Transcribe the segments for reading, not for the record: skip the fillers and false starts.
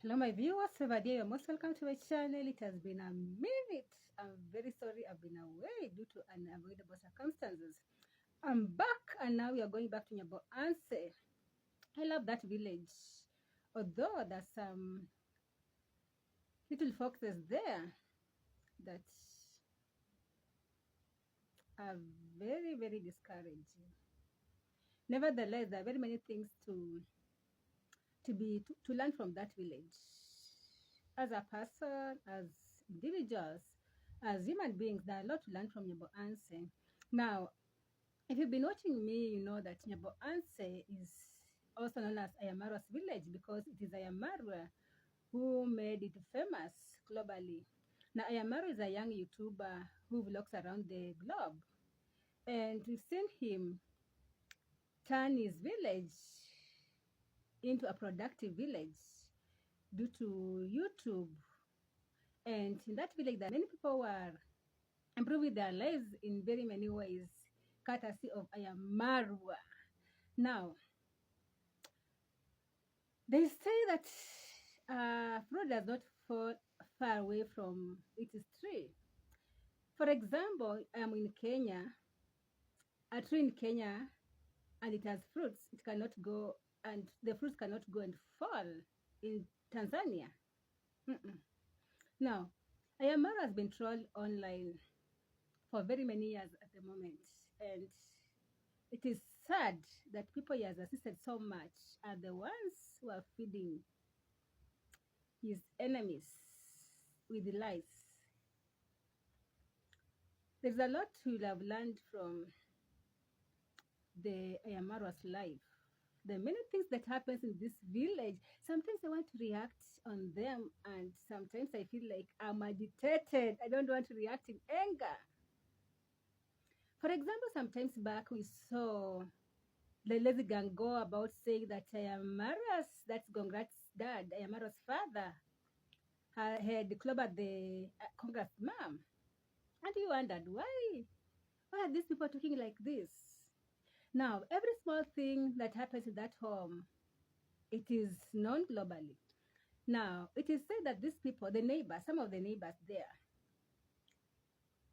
Hello my viewers, over there, you're most welcome to my channel. It has been a minute. I'm very sorry I've been away due to unavoidable circumstances. I'm back and now we are going back to Nyabohanse. I love that village. Although there's some little foxes there that are very, very discouraging. Nevertheless, there are very many things to learn from that village. As a person, as individuals, as human beings, there are a lot to learn from Nyabohanse. Now, if you've been watching me, you know that Nyabohanse is also known as Ayamaro's village because it is Ayamaro who made it famous globally. Now, Ayamaro is a young YouTuber who vlogs around the globe, and we've seen him turn his village into a productive village due to YouTube. And in that village, there are many people who are improving their lives in very many ways, courtesy of Ayamarwa. Now, they say that fruit does not fall far away from its tree. For example, I am in Kenya, a tree in Kenya, and it has fruits. It cannot go, and the fruits cannot go and fall in Tanzania. Mm-mm. Now, Ayamara has been trolled online for very many years at the moment, and it is sad that people he has assisted so much are the ones who are feeding his enemies with lies. There's a lot to have learned from the Ayamaro's life. There are many things that happens in this village. Sometimes I want to react on them, and sometimes I feel like I'm agitated. I don't want to react in anger. For example, sometimes back we saw the lazy gang go about saying that Ayamaro's, that's Gongrat's dad, Ayamaro's father, had clobbered the Congress mom. And you wondered, why are these people talking like this? Now, every small thing that happens in that home, it is known globally. Now, it is said that these people, the neighbors, some of the neighbors there,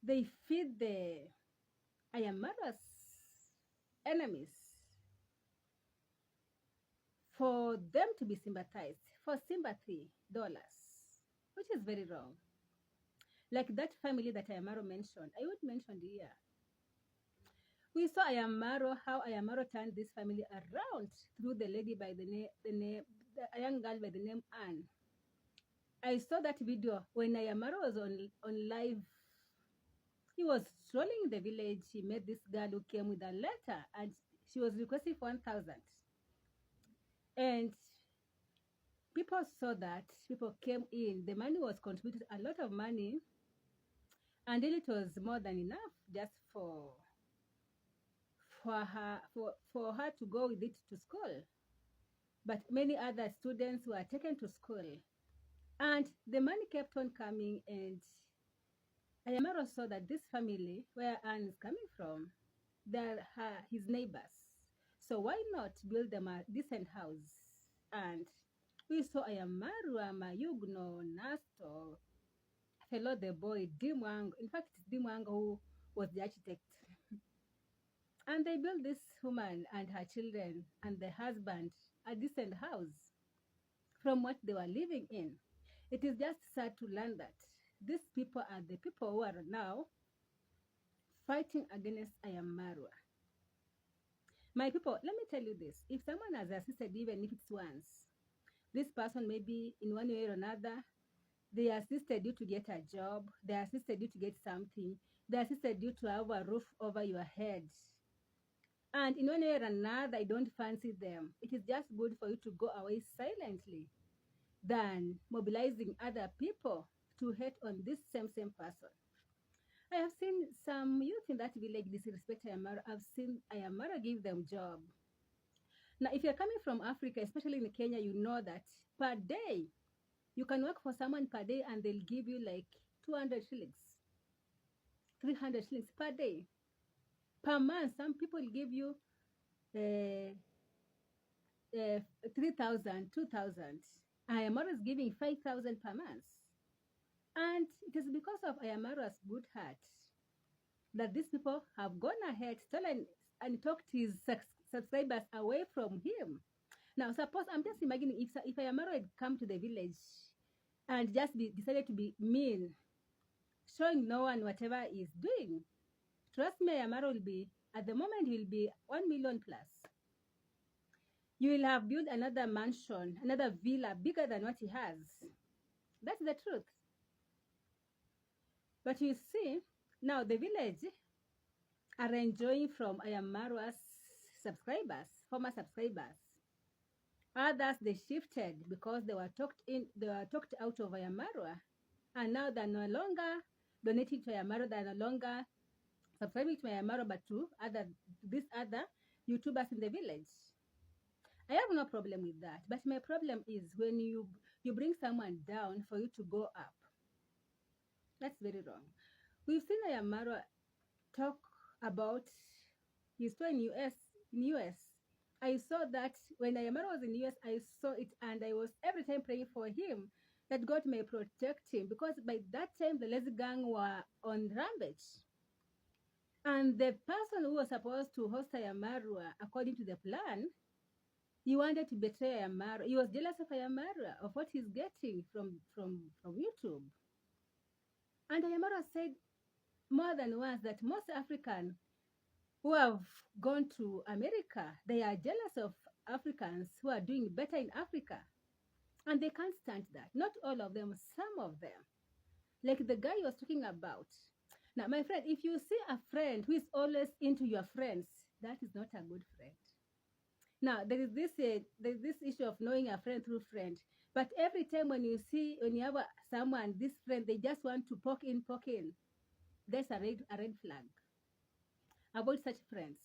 they feed the Ayamaro's enemies for them to be sympathized, for sympathy dollars, which is very wrong. Like that family that Ayamaro mentioned, I would mention here. We saw Ayamaro, how Ayamaro turned this family around through the lady by the name, a young girl by the name Anne. I saw that video when Ayamaro was on live. He was strolling the village. He met this girl who came with a letter, and she was requesting for 1,000. And people saw that. People came in. The money was contributed, a lot of money, and then it was more than enough just for her to go with it to school. But many other students were taken to school, and the money kept on coming. And Ayamaro saw that this family, where Anne is coming from, they're his neighbors. So why not build them a decent house? And we saw Ayamaru, Mayugno, Nasto, fellow the boy, Dimwang. In fact, it's Dimwang who was the architect. And they built this woman and her children and the husband a decent house from what they were living in. It is just sad to learn that these people are the people who are now fighting against Ayamarwa. My people, let me tell you this. If someone has assisted, even if it's once, this person maybe in one way or another, they assisted you to get a job, they assisted you to get something, they assisted you to have a roof over your head. And in one way or another, I don't fancy them. It is just good for you to go away silently than mobilizing other people to hate on this same person. I have seen some youth in that village disrespect Ayamara. I've seen Ayamara give them job. Now, if you're coming from Africa, especially in Kenya, you know that per day, you can work for someone per day and they'll give you like 200 shillings, 300 shillings per day. Per month, some people give you uh, 3,000, 2,000. Ayamaro is giving 5,000 per month. And it is because of Ayamaro's good heart that these people have gone ahead, stolen, and talked his subscribers away from him. Now, suppose I'm just imagining if Ayamaro had come to the village and just decided to be mean, showing no one whatever he's doing. Trust me, Ayamaro will be, at the moment, he will be 1 million plus. You will have built another mansion, another villa bigger than what he has. That's the truth. But you see, now the village are enjoying from Ayamaro's subscribers, former subscribers. Others they shifted because they were talked out of Ayamaro, and now they're no longer donating to Ayamaro, they're no longer subscribing to Ayamaro, but to these other YouTubers in the village. I have no problem with that, but my problem is when you bring someone down for you to go up. That's very wrong. We've seen Ayamaro talk about his tour in US. In US, I saw that when Ayamaro was in US, I saw it, and I was every time praying for him that God may protect him, because by that time the lazy gang were on rampage. And the person who was supposed to host Ayamaro, according to the plan, he wanted to betray Ayamaro. He was jealous of Ayamaro, of what he's getting from YouTube. And Ayamaro said more than once that most Africans who have gone to America, they are jealous of Africans who are doing better in Africa. And they can't stand that. Not all of them, some of them. Like the guy you was talking about. Now, my friend, if you see a friend who is always into your friends, that is not a good friend. Now, there is this issue of knowing a friend through friend. But every time when you have someone, this friend, they just want to poke in. That's a red flag. Avoid such friends.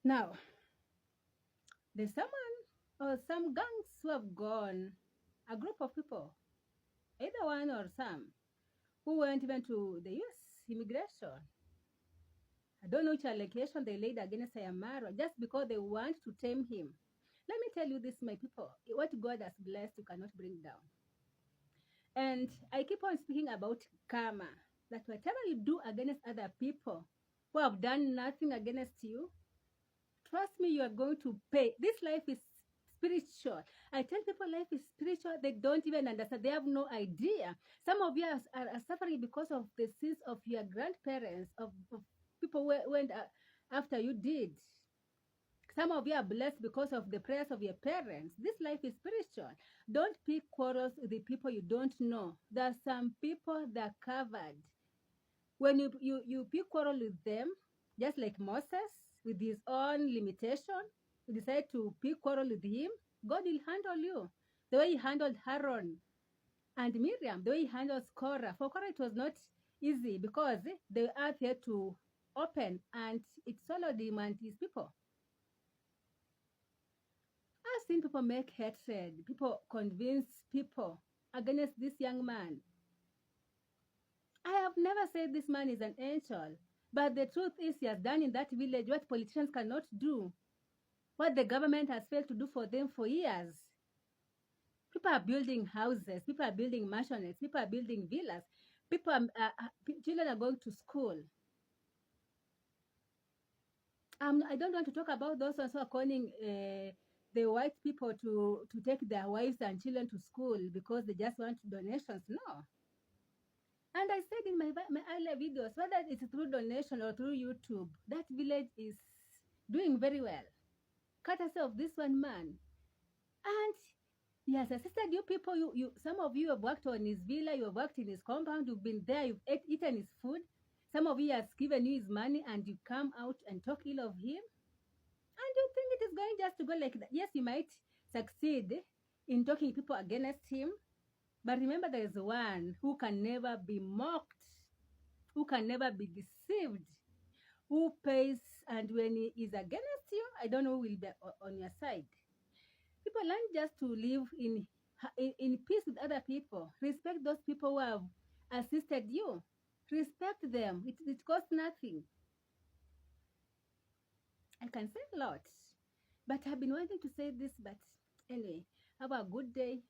Now, there's someone or some gangs who have gone, a group of people, either one or some, who went even to the US immigration. I don't know which allegation they laid against Ayamaro just because they want to tame him. Let me tell you this, my people. What God has blessed, you cannot bring down. And I keep on speaking about karma, that whatever you do against other people who have done nothing against you, trust me, you are going to pay. This life is spiritual. I tell people life is spiritual. They don't even understand. They have no idea. Some of you are suffering because of the sins of your grandparents, of people who went after you did. Some of you are blessed because of the prayers of your parents. This life is spiritual. Don't pick quarrels with the people you don't know. There are some people that are covered. When you pick quarrel with them, just like Moses, with his own limitation, you decide to pick quarrel with him, God will handle you. The way he handled Aaron and Miriam, the way he handles Korah. For Korah, it was not easy because the earth had to open and it swallowed him and his people. I've seen people make hatred, people convince people against this young man. I have never said this man is an angel, but the truth is he has done in that village what politicians cannot do, what the government has failed to do for them for years. People are building houses, people are building mansions, people are building villas, children are going to school. I don't want to talk about those ones who are calling the white people to take their wives and children to school because they just want donations. No. And I said in my earlier videos, whether it's through donation or through YouTube, that village is doing very well, courtesy of this one man. And he has assisted you people. Some of you have worked on his villa, you have worked in his compound, you've been there, you've eaten his food. Some of you has given you his money, and you come out and talk ill of him. And you think it is going just to go like that. Yes, you might succeed in talking people against him, but remember there is one who can never be mocked, who can never be deceived, who pays, and when he is against you, I don't know who will be on your side. People learn just to live in peace with other people. Respect those people who have assisted you. Respect them. It costs nothing. I can say a lot, but I've been wanting to say this, but anyway, Have a good day.